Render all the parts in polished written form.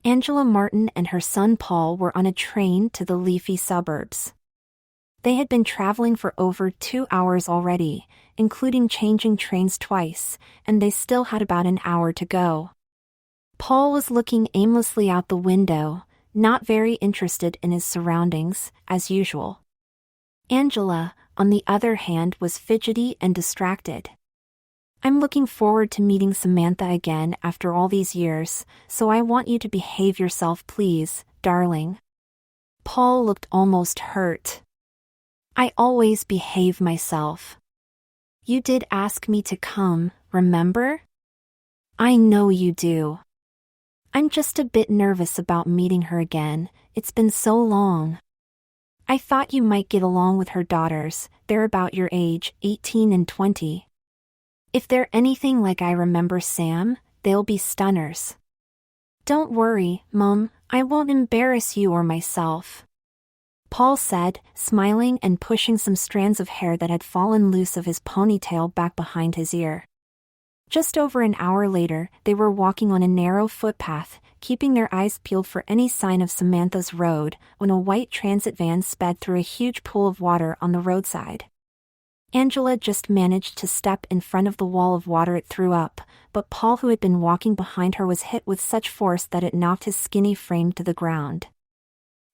Angela Martin and her son Paul were on a train to the leafy suburbs. They had been traveling for over 2 hours already, including changing trains twice, and they still had about an hour to go. Paul was looking aimlessly out the window, not very interested in his surroundings, as usual. Angela, on the other hand, was fidgety and distracted. "I'm looking forward to meeting Samantha again after all these years, so I want you to behave yourself, please, darling." Paul looked almost hurt. "I always behave myself. You did ask me to come, remember?" "I know you do. I'm just a bit nervous about meeting her again, it's been so long. I thought you might get along with her daughters, they're about your age, 18 and 20. If they're anything like I remember Sam, they'll be stunners." "Don't worry, Mum, I won't embarrass you or myself," Paul said, smiling and pushing some strands of hair that had fallen loose of his ponytail back behind his ear. Just over an hour later, they were walking on a narrow footpath, keeping their eyes peeled for any sign of Samantha's road, when a white transit van sped through a huge pool of water on the roadside. Angela just managed to step in front of the wall of water it threw up, but Paul, who had been walking behind her, was hit with such force that it knocked his skinny frame to the ground.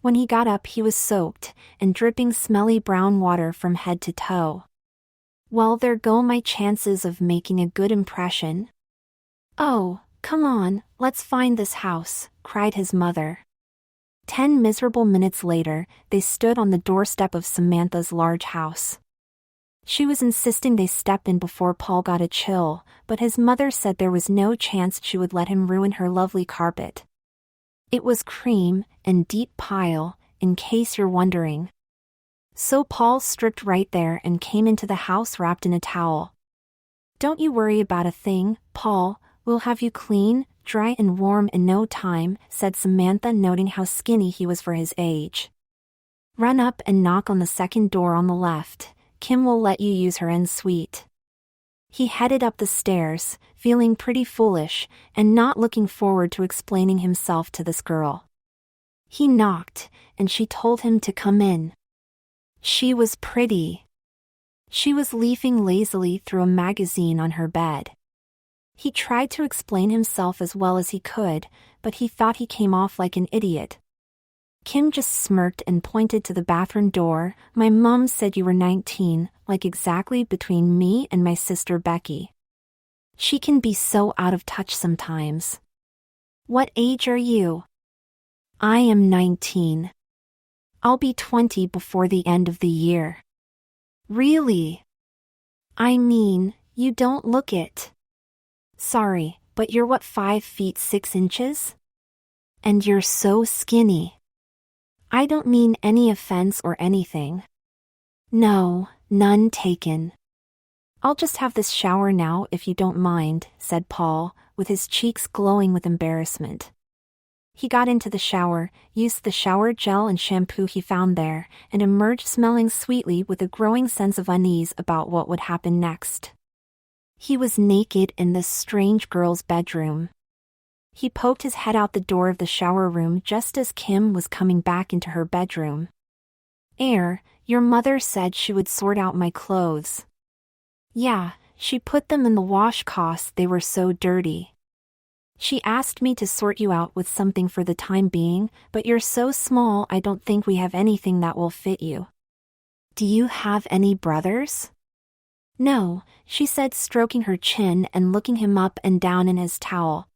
When he got up, he was soaked, and dripping smelly brown water from head to toe. "Well, there go my chances of making a good impression." "Oh, come on, let's find this house," cried his mother. 10 miserable minutes later, they stood on the doorstep of Samantha's large house. She was insisting they step in before Paul got a chill, but his mother said there was no chance she would let him ruin her lovely carpet. It was cream and deep pile, in case you're wondering. So Paul stripped right there and came into the house wrapped in a towel. "Don't you worry about a thing, Paul, we'll have you clean, dry and warm in no time," said Samantha, noting how skinny he was for his age. "Run up and knock on the second door on the left. Kim will let you use her ensuite." He headed up the stairs, feeling pretty foolish, and not looking forward to explaining himself to this girl. He knocked, and she told him to come in. She was pretty. She was leafing lazily through a magazine on her bed. He tried to explain himself as well as he could, but he thought he came off like an idiot. Kim just smirked and pointed to the bathroom door. "My mom said you were 19, like exactly between me and my sister Becky. She can be so out of touch sometimes." "What age are you?" "I am 19. I'll be 20 before the end of the year." "Really?" "I mean, you don't look it." "Sorry, but you're what, 5 feet 6 inches? And you're so skinny." "I don't mean any offense or anything." "No, none taken." "I'll just have this shower now if you don't mind," said Paul, with his cheeks glowing with embarrassment. He got into the shower, used the shower gel and shampoo he found there, and emerged smelling sweetly with a growing sense of unease about what would happen next. He was naked in this strange girl's bedroom. He poked his head out the door of the shower room just as Kim was coming back into her bedroom. Your mother said she would sort out my clothes." "Yeah, she put them in the wash 'cause they were so dirty. She asked me to sort you out with something for the time being, but you're so small I don't think we have anything that will fit you." "Do you have any brothers?" "No," she said, stroking her chin and looking him up and down in his towel.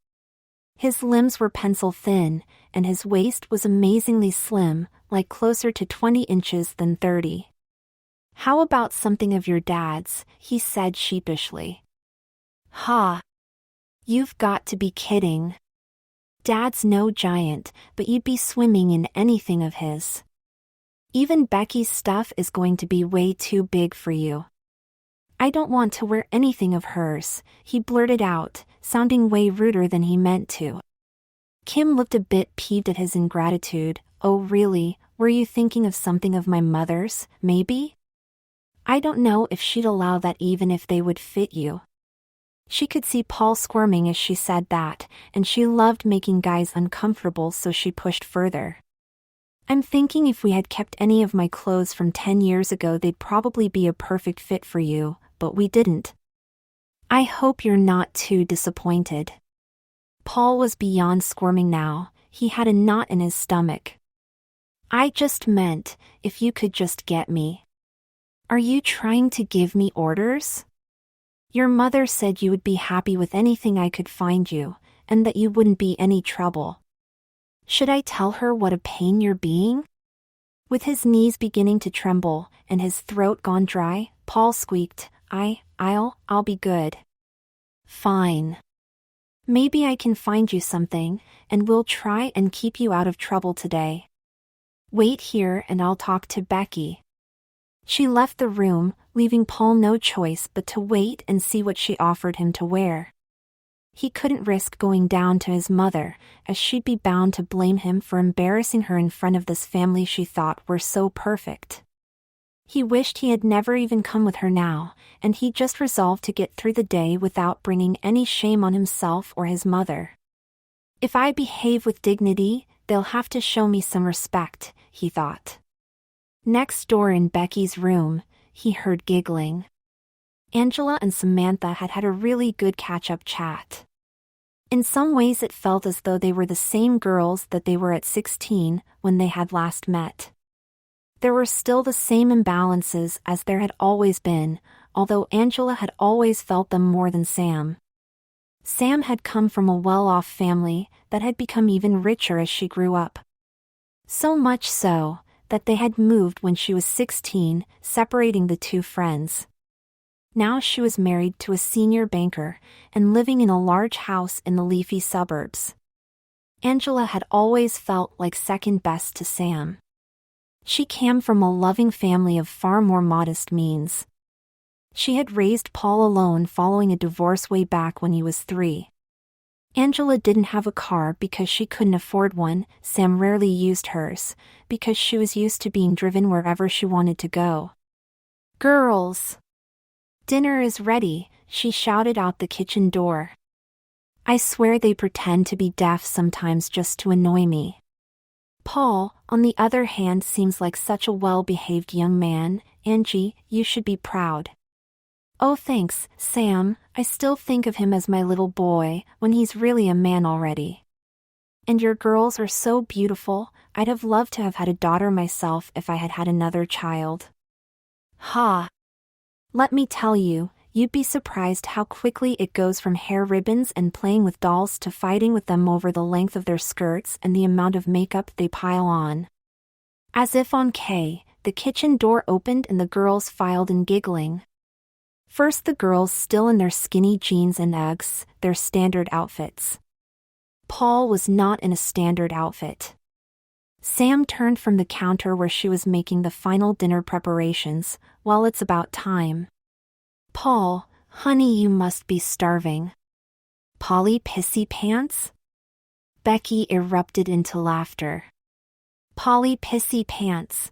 His limbs were pencil thin, and his waist was amazingly slim, like closer to 20 inches than 30. "How about something of your dad's?" he said sheepishly. "Ha! You've got to be kidding. Dad's no giant, but you'd be swimming in anything of his. Even Becky's stuff is going to be way too big for you." "I don't want to wear anything of hers," he blurted out, sounding way ruder than he meant to. Kim looked a bit peeved at his ingratitude. "Oh really, were you thinking of something of my mother's, maybe? I don't know if she'd allow that even if they would fit you." She could see Paul squirming as she said that, and she loved making guys uncomfortable, so she pushed further. I'm thinking if we had kept any of my clothes from 10 years ago, they'd probably be a perfect fit for you, but we didn't. I hope you're not too disappointed. Paul was beyond squirming now. He had a knot in his stomach. I just meant, if you could just get me. Are you trying to give me orders? Your mother said you would be happy with anything I could find you, and that you wouldn't be any trouble. Should I tell her what a pain you're being? With his knees beginning to tremble, and his throat gone dry, Paul squeaked, I'll be good. Fine. Maybe I can find you something, and we'll try and keep you out of trouble today. Wait here and I'll talk to Becky. She left the room, leaving Paul no choice but to wait and see what she offered him to wear. He couldn't risk going down to his mother, as she'd be bound to blame him for embarrassing her in front of this family she thought were so perfect. He wished he had never even come with her now, and he just resolved to get through the day without bringing any shame on himself or his mother. If I behave with dignity, they'll have to show me some respect, he thought. Next door in Becky's room, he heard giggling. Angela and Samantha had had a really good catch-up chat. In some ways it felt as though they were the same girls that they were at 16 when they had last met. There were still the same imbalances as there had always been, although Angela had always felt them more than Sam. Sam had come from a well-off family that had become even richer as she grew up. So much so, that they had moved when she was 16, separating the two friends. Now she was married to a senior banker, and living in a large house in the leafy suburbs. Angela had always felt like second best to Sam. She came from a loving family of far more modest means. She had raised Paul alone following a divorce way back when he was 3. Angela didn't have a car because she couldn't afford one. Sam rarely used hers, because she was used to being driven wherever she wanted to go. Girls! Dinner is ready, she shouted out the kitchen door. I swear they pretend to be deaf sometimes just to annoy me. Paul, on the other hand, seems like such a well-behaved young man. Angie, you should be proud. Oh thanks, Sam, I still think of him as my little boy, when he's really a man already. And your girls are so beautiful. I'd have loved to have had a daughter myself if I had had another child. Ha! Let me tell you, you'd be surprised how quickly it goes from hair ribbons and playing with dolls to fighting with them over the length of their skirts and the amount of makeup they pile on. As if on K, the kitchen door opened and the girls filed in giggling. First the girls still in their skinny jeans and Uggs, their standard outfits. Paul was not in a standard outfit. Sam turned from the counter where she was making the final dinner preparations. Well, it's about time. Paul, honey, you must be starving. Polly pissy pants? Becky erupted into laughter. Polly pissy pants.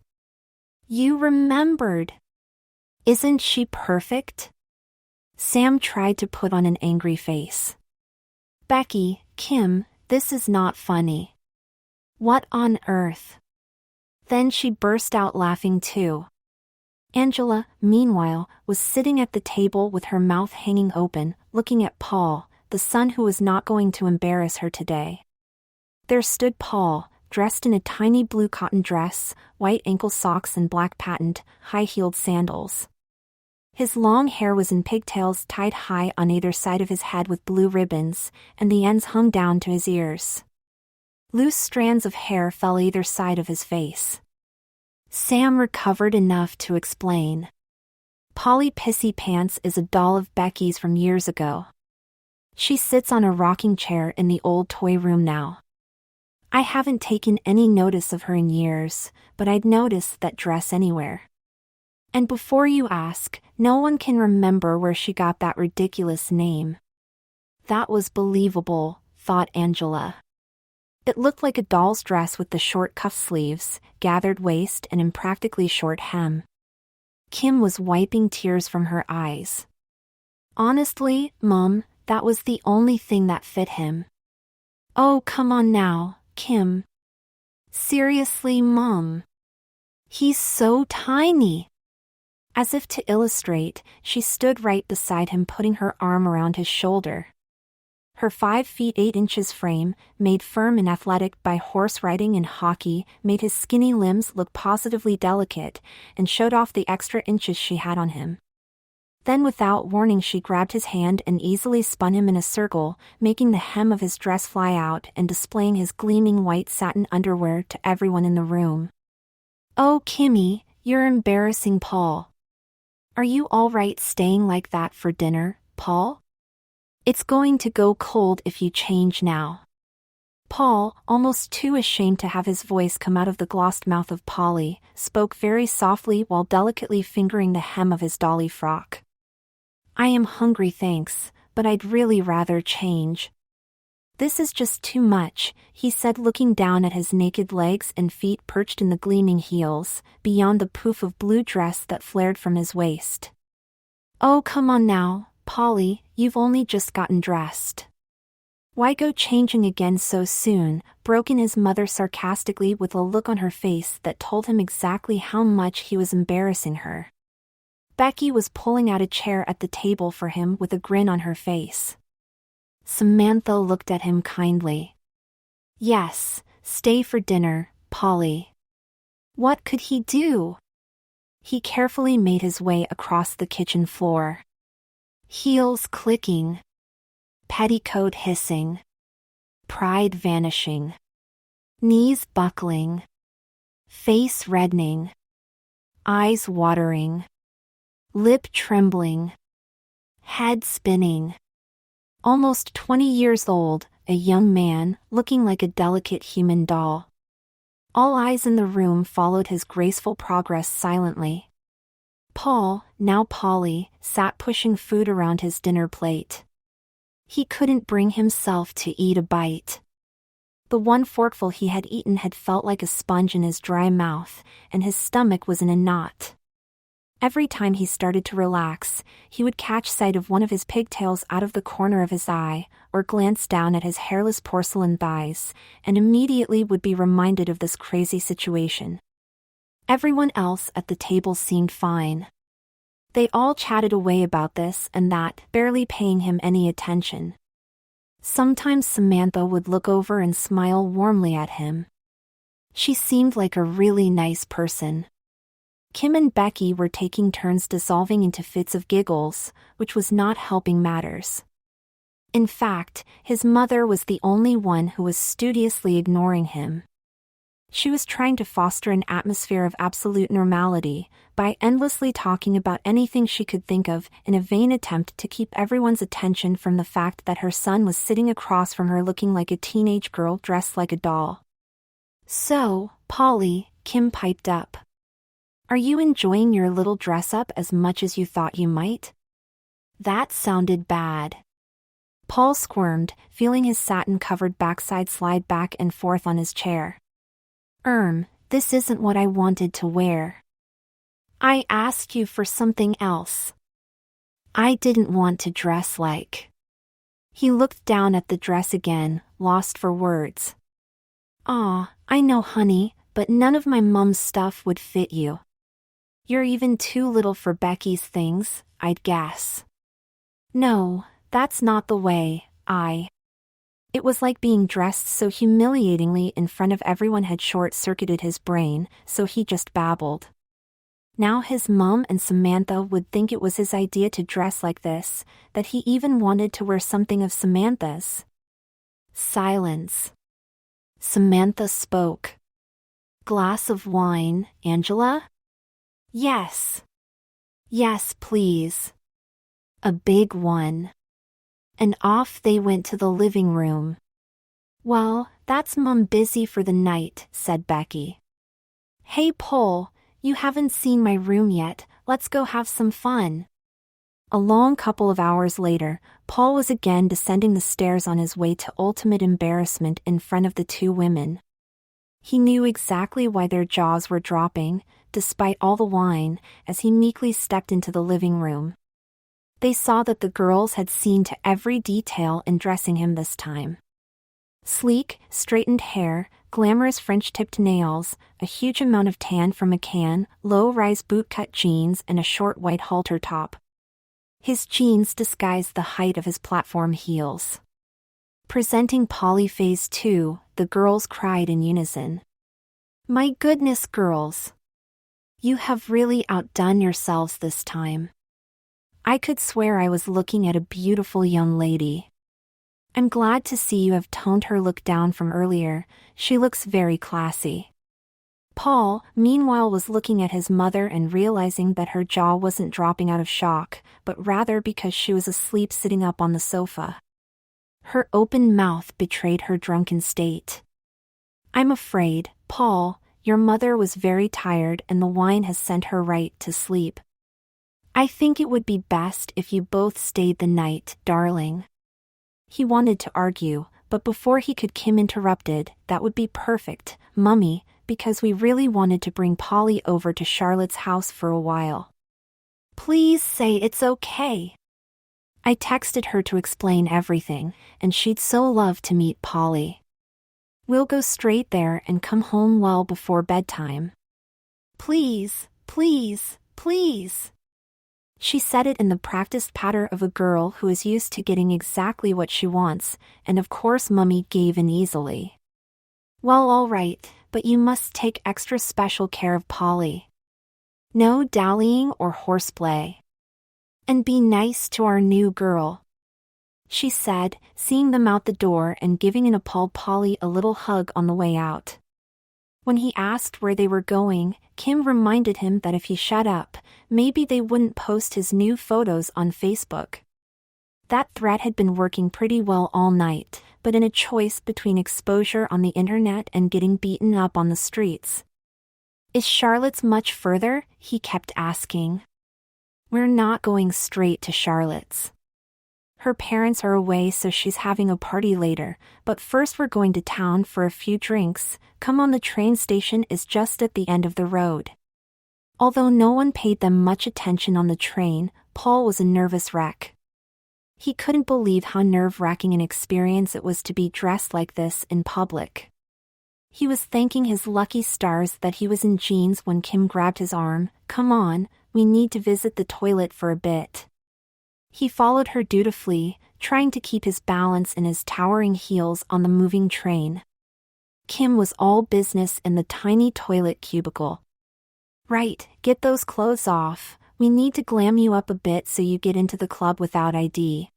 You remembered. Isn't she perfect? Sam tried to put on an angry face. Becky, Kim, this is not funny. What on earth? Then she burst out laughing too. Angela, meanwhile, was sitting at the table with her mouth hanging open, looking at Paul, the son who was not going to embarrass her today. There stood Paul, dressed in a tiny blue cotton dress, white ankle socks and black patent, high-heeled sandals. His long hair was in pigtails tied high on either side of his head with blue ribbons, and the ends hung down to his ears. Loose strands of hair fell either side of his face. Sam recovered enough to explain. Polly Pissy Pants is a doll of Becky's from years ago. She sits on a rocking chair in the old toy room now. I haven't taken any notice of her in years, but I'd notice that dress anywhere. And before you ask, no one can remember where she got that ridiculous name. That was believable, thought Angela. It looked like a doll's dress with the short cuff sleeves, gathered waist and impractically short hem. Kim was wiping tears from her eyes. Honestly, Mom, that was the only thing that fit him. "Oh, come on now, Kim. Seriously, Mom. He's so tiny." As if to illustrate, she stood right beside him, putting her arm around his shoulder. Her 5 feet 8 inches frame, made firm and athletic by horse riding and hockey, made his skinny limbs look positively delicate and showed off the extra inches she had on him. Then without warning she grabbed his hand and easily spun him in a circle, making the hem of his dress fly out and displaying his gleaming white satin underwear to everyone in the room. "Oh, Kimmy, you're embarrassing Paul. Are you all right staying like that for dinner, Paul? It's going to go cold if you change now." Paul, almost too ashamed to have his voice come out of the glossed mouth of Polly, spoke very softly while delicately fingering the hem of his dolly frock. "I am hungry, thanks, but I'd really rather change." "This is just too much," he said, looking down at his naked legs and feet perched in the gleaming heels, beyond the poof of blue dress that flared from his waist. "Oh, come on now, Polly, you've only just gotten dressed. Why go changing again so soon?" broke in his mother sarcastically with a look on her face that told him exactly how much he was embarrassing her. Becky was pulling out a chair at the table for him with a grin on her face. Samantha looked at him kindly. "Yes, stay for dinner, Polly." What could he do? He carefully made his way across the kitchen floor. Heels clicking. Petticoat hissing. Pride vanishing. Knees buckling. Face reddening. Eyes watering. Lip trembling. Head spinning. Almost 20 years old, a young man, looking like a delicate human doll. All eyes in the room followed his graceful progress silently. Paul, now Polly, sat pushing food around his dinner plate. He couldn't bring himself to eat a bite. The one forkful he had eaten had felt like a sponge in his dry mouth, and his stomach was in a knot. Every time he started to relax, he would catch sight of one of his pigtails out of the corner of his eye, or glance down at his hairless porcelain thighs, and immediately would be reminded of this crazy situation. Everyone else at the table seemed fine. They all chatted away about this and that, barely paying him any attention. Sometimes Samantha would look over and smile warmly at him. She seemed like a really nice person. Kim and Becky were taking turns dissolving into fits of giggles, which was not helping matters. In fact, his mother was the only one who was studiously ignoring him. She was trying to foster an atmosphere of absolute normality by endlessly talking about anything she could think of in a vain attempt to keep everyone's attention from the fact that her son was sitting across from her looking like a teenage girl dressed like a doll. "So, Polly," Kim piped up. "Are you enjoying your little dress-up as much as you thought you might?" That sounded bad. Paul squirmed, feeling his satin-covered backside slide back and forth on his chair. This isn't what I wanted to wear. I asked you for something else. I didn't want to dress like." He looked down at the dress again, lost for words. "Aw, I know, honey, but none of my mom's stuff would fit you. You're even too little for Becky's things, I'd guess." "No, that's not the way It was like being dressed so humiliatingly in front of everyone had short-circuited his brain, so he just babbled. Now his mom and Samantha would think it was his idea to dress like this, that he even wanted to wear something of Samantha's. Silence. Samantha spoke. "Glass of wine, Angela?" "Yes. Yes, please. A big one." And off they went to the living room. "Well, that's Mom busy for the night," said Becky. "Hey Paul, you haven't seen my room yet, let's go have some fun." A long couple of hours later, Paul was again descending the stairs on his way to ultimate embarrassment in front of the two women. He knew exactly why their jaws were dropping, despite all the wine, as he meekly stepped into the living room. They saw that the girls had seen to every detail in dressing him this time. Sleek, straightened hair, glamorous French-tipped nails, a huge amount of tan from a can, low-rise bootcut jeans and a short white halter top. His jeans disguised the height of his platform heels. Presenting Polly Phase 2, the girls cried in unison. "My goodness, girls! You have really outdone yourselves this time. I could swear I was looking at a beautiful young lady. I'm glad to see you have toned her look down from earlier. She looks very classy." Paul, meanwhile, was looking at his mother and realizing that her jaw wasn't dropping out of shock, but rather because she was asleep sitting up on the sofa. Her open mouth betrayed her drunken state. "I'm afraid, Paul, your mother was very tired and the wine has sent her right to sleep. I think it would be best if you both stayed the night, darling." He wanted to argue, but before he could, Kim interrupted. "That would be perfect, Mummy, because we really wanted to bring Polly over to Charlotte's house for a while. Please say it's okay. I texted her to explain everything, and she'd so love to meet Polly. We'll go straight there and come home well before bedtime. Please, please, please." She said it in the practiced patter of a girl who is used to getting exactly what she wants, and of course Mummy gave in easily. "Well, all right, but you must take extra special care of Polly. No dallying or horseplay. And be nice to our new girl," she said, seeing them out the door and giving an appalled Polly a little hug on the way out. When he asked where they were going, Kim reminded him that if he shut up, maybe they wouldn't post his new photos on Facebook. That threat had been working pretty well all night, but in a choice between exposure on the internet and getting beaten up on the streets. "Is Charlotte's much further?" he kept asking. "We're not going straight to Charlotte's. Her parents are away, so she's having a party later, but first we're going to town for a few drinks. Come on, the train station is just at the end of the road." Although no one paid them much attention on the train, Paul was a nervous wreck. He couldn't believe how nerve-wracking an experience it was to be dressed like this in public. He was thanking his lucky stars that he was in jeans when Kim grabbed his arm. "Come on, we need to visit the toilet for a bit." He followed her dutifully, trying to keep his balance in his towering heels on the moving train. Kim was all business in the tiny toilet cubicle. "Right, get those clothes off. We need to glam you up a bit so you get into the club without ID."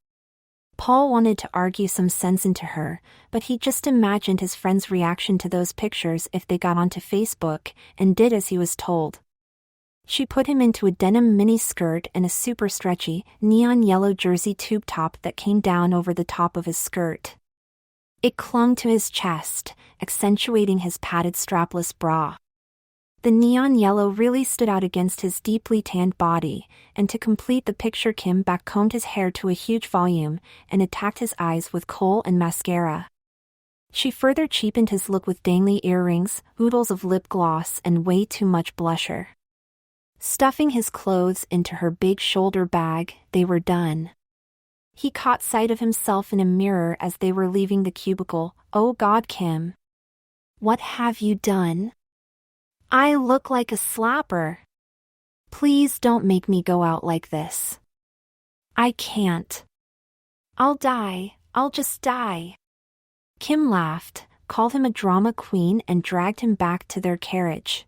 Paul wanted to argue some sense into her, but he just imagined his friend's reaction to those pictures if they got onto Facebook, and did as he was told. She put him into a denim mini skirt and a super stretchy, neon yellow jersey tube top that came down over the top of his skirt. It clung to his chest, accentuating his padded strapless bra. The neon yellow really stood out against his deeply tanned body, and to complete the picture, Kim backcombed his hair to a huge volume and attacked his eyes with kohl and mascara. She further cheapened his look with dangly earrings, oodles of lip gloss and way too much blusher. Stuffing his clothes into her big shoulder bag, they were done. He caught sight of himself in a mirror as they were leaving the cubicle. "Oh God, Kim. What have you done? I look like a slapper. Please don't make me go out like this. I can't. I'll die, I'll just die." Kim laughed, called him a drama queen and dragged him back to their carriage.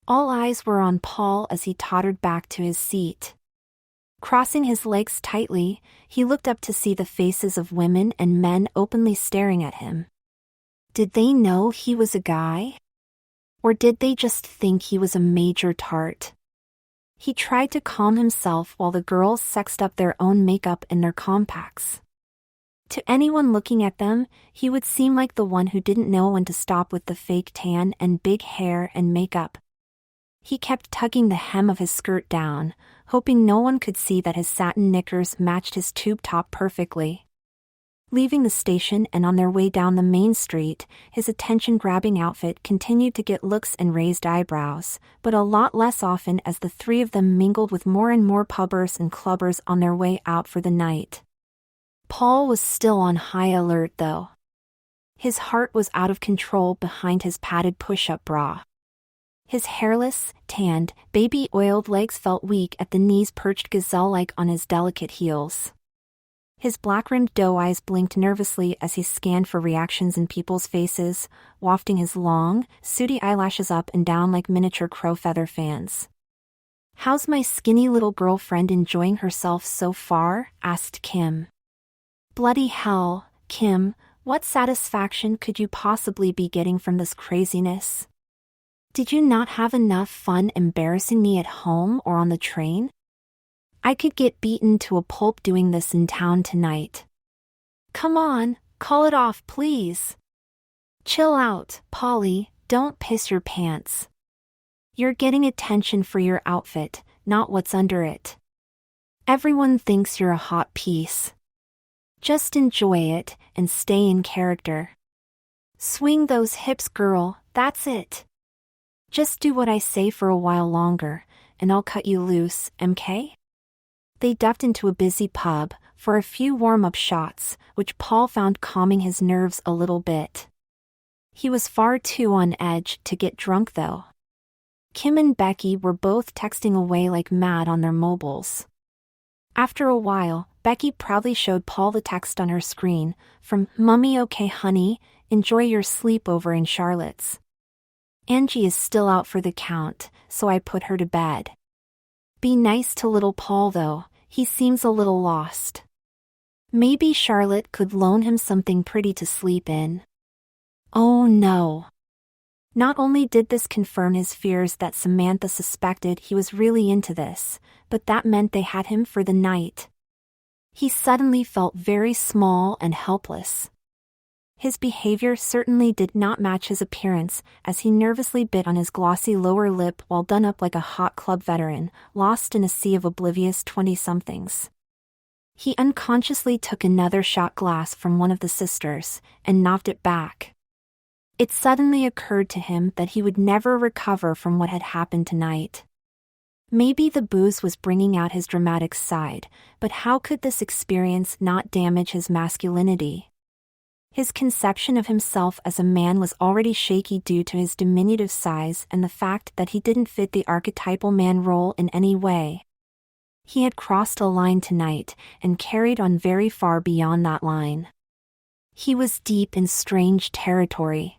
All eyes were on Paul as he tottered back to his seat. Crossing his legs tightly, he looked up to see the faces of women and men openly staring at him. Did they know he was a guy? Or did they just think he was a major tart? He tried to calm himself while the girls sexed up their own makeup in their compacts. To anyone looking at them, he would seem like the one who didn't know when to stop with the fake tan and big hair and makeup. He kept tugging the hem of his skirt down, hoping no one could see that his satin knickers matched his tube top perfectly. Leaving the station and on their way down the main street, his attention-grabbing outfit continued to get looks and raised eyebrows, but a lot less often as the three of them mingled with more and more pubbers and clubbers on their way out for the night. Paul was still on high alert though. His heart was out of control behind his padded push-up bra. His hairless, tanned, baby-oiled legs felt weak at the knees perched gazelle-like on his delicate heels. His black-rimmed doe eyes blinked nervously as he scanned for reactions in people's faces, wafting his long, sooty eyelashes up and down like miniature crow feather fans. "How's my skinny little girlfriend enjoying herself so far?" asked Kim. "Bloody hell, Kim, what satisfaction could you possibly be getting from this craziness? Did you not have enough fun embarrassing me at home or on the train? I could get beaten to a pulp doing this in town tonight. Come on, call it off please. Chill out, Polly, don't piss your pants. You're getting attention for your outfit, not what's under it. Everyone thinks you're a hot piece. Just enjoy it and stay in character. Swing those hips, girl, that's it. Just do what I say for a while longer, and I'll cut you loose, MK?" They ducked into a busy pub for a few warm-up shots, which Paul found calming his nerves a little bit. He was far too on edge to get drunk though. Kim and Becky were both texting away like mad on their mobiles. After a while, Becky proudly showed Paul the text on her screen, from "Mummy okay honey, enjoy your sleepover in Charlotte's. Angie is still out for the count, so I put her to bed. Be nice to little Paul though, he seems a little lost. Maybe Charlotte could loan him something pretty to sleep in." Oh no. Not only did this confirm his fears that Samantha suspected he was really into this, but that meant they had him for the night. He suddenly felt very small and helpless. His behavior certainly did not match his appearance, as he nervously bit on his glossy lower lip while done up like a hot club veteran, lost in a sea of oblivious 20-somethings. He unconsciously took another shot glass from one of the sisters, and knocked it back. It suddenly occurred to him that he would never recover from what had happened tonight. Maybe the booze was bringing out his dramatic side, but how could this experience not damage his masculinity? His conception of himself as a man was already shaky due to his diminutive size and the fact that he didn't fit the archetypal man role in any way. He had crossed a line tonight and carried on very far beyond that line. He was deep in strange territory.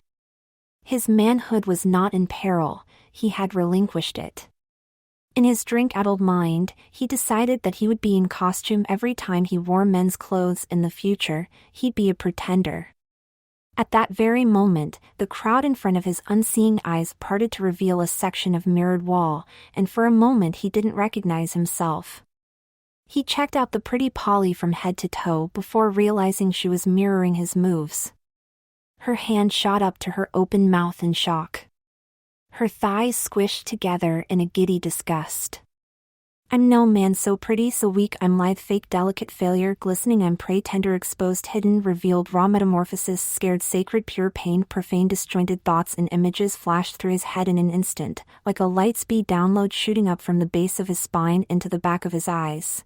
His manhood was not in peril, he had relinquished it. In his drink-addled mind, he decided that he would be in costume every time he wore men's clothes in the future. He'd be a pretender. At that very moment, the crowd in front of his unseeing eyes parted to reveal a section of mirrored wall, and for a moment he didn't recognize himself. He checked out the pretty Polly from head to toe before realizing she was mirroring his moves. Her hand shot up to her open mouth in shock. Her thighs squished together in a giddy disgust. "I'm no man so pretty so weak I'm lithe fake delicate failure glistening I'm prey tender exposed hidden revealed raw metamorphosis scared sacred pure pain profane disjointed thoughts and images flashed through his head in an instant, like a light-speed download shooting up from the base of his spine into the back of his eyes."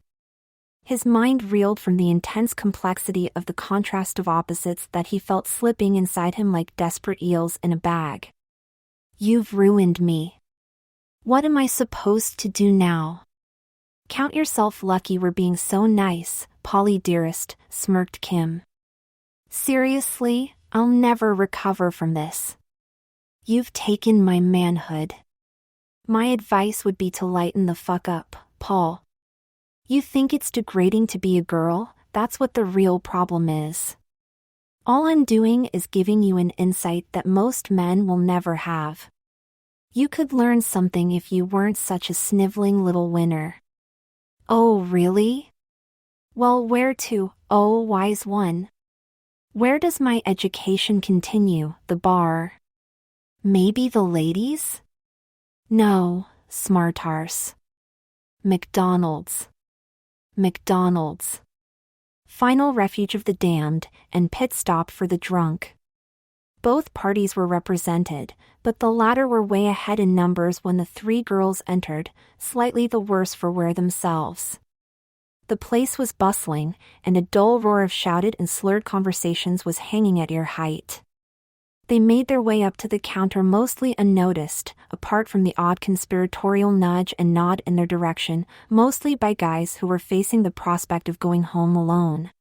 His mind reeled from the intense complexity of the contrast of opposites that he felt slipping inside him like desperate eels in a bag. "You've ruined me. What am I supposed to do now?" "Count yourself lucky we're being so nice, Polly dearest," smirked Kim. "Seriously, I'll never recover from this. You've taken my manhood. My advice would be to lighten the fuck up, Paul. You think it's degrading to be a girl? That's what the real problem is. All I'm doing is giving you an insight that most men will never have. You could learn something if you weren't such a sniveling little winner." "Oh really? Well, where to, oh wise one? Where does my education continue, the bar? Maybe the ladies? No, smartarse. McDonald's. McDonald's. Final Refuge of the Damned, and Pit Stop for the Drunk. Both parties were represented, but the latter were way ahead in numbers when the three girls entered, slightly the worse for wear themselves. The place was bustling, and a dull roar of shouted and slurred conversations was hanging at ear height. They made their way up to the counter mostly unnoticed, apart from the odd conspiratorial nudge and nod in their direction, mostly by guys who were facing the prospect of going home alone.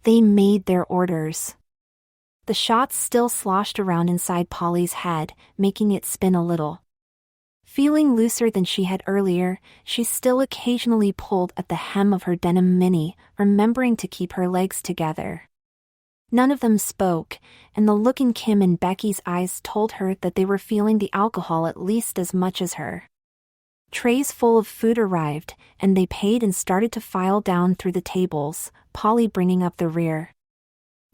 They made their orders. The shots still sloshed around inside Polly's head, making it spin a little. Feeling looser than she had earlier, she still occasionally pulled at the hem of her denim mini, remembering to keep her legs together. None of them spoke, and the look in Kim and Becky's eyes told her that they were feeling the alcohol at least as much as her. Trays full of food arrived, and they paid and started to file down through the tables, Polly bringing up the rear.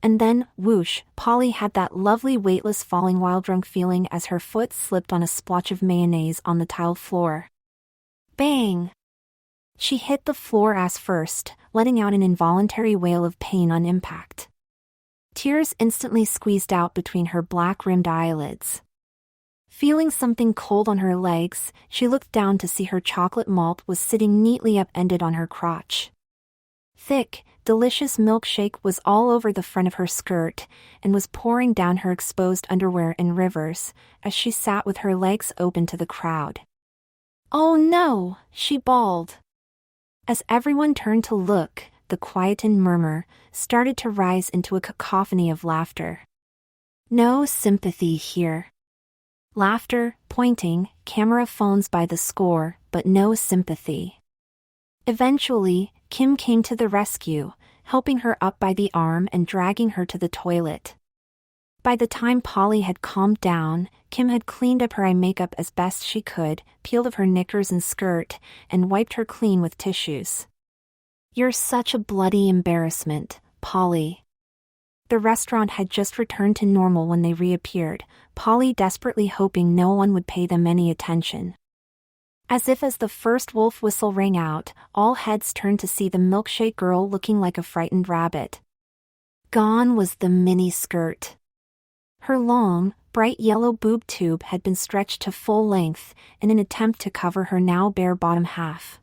And then, whoosh, Polly had that lovely weightless falling while drunk feeling as her foot slipped on a splotch of mayonnaise on the tiled floor. Bang! She hit the floor ass first, letting out an involuntary wail of pain on impact. Tears instantly squeezed out between her black-rimmed eyelids. Feeling something cold on her legs, she looked down to see her chocolate malt was sitting neatly upended on her crotch. Thick, delicious milkshake was all over the front of her skirt, and was pouring down her exposed underwear in rivers, as she sat with her legs open to the crowd. "Oh no!" she bawled. As everyone turned to look, the quietened murmur started to rise into a cacophony of laughter. No sympathy here. Laughter, pointing, camera phones by the score, but no sympathy. Eventually, Kim came to the rescue, helping her up by the arm and dragging her to the toilet. By the time Polly had calmed down, Kim had cleaned up her eye makeup as best she could, peeled off her knickers and skirt, and wiped her clean with tissues. "You're such a bloody embarrassment, Polly." The restaurant had just returned to normal when they reappeared, Polly desperately hoping no one would pay them any attention. As the first wolf whistle rang out, all heads turned to see the milkshake girl looking like a frightened rabbit. Gone was the mini skirt. Her long, bright yellow boob tube had been stretched to full length, in an attempt to cover her now bare bottom half.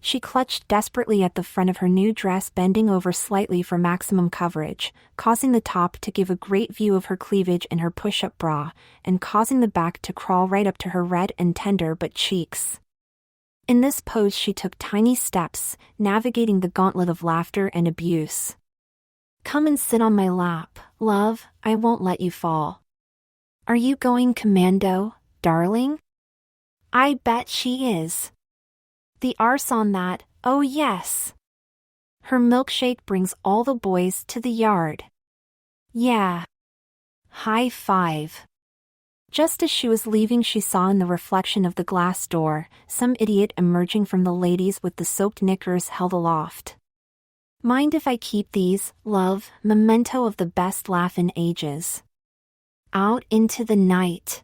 She clutched desperately at the front of her new dress, bending over slightly for maximum coverage, causing the top to give a great view of her cleavage in her push-up bra, and causing the back to crawl right up to her red and tender butt cheeks. In this pose she took tiny steps, navigating the gauntlet of laughter and abuse. "Come and sit on my lap, love, I won't let you fall." "Are you going commando, darling?" "I bet she is." "The arse on that, oh yes." "Her milkshake brings all the boys to the yard." "Yeah." High five. Just as she was leaving, she saw in the reflection of the glass door, some idiot emerging from the ladies with the soaked knickers held aloft. "Mind if I keep these, love, memento of the best laugh in ages." Out into the night.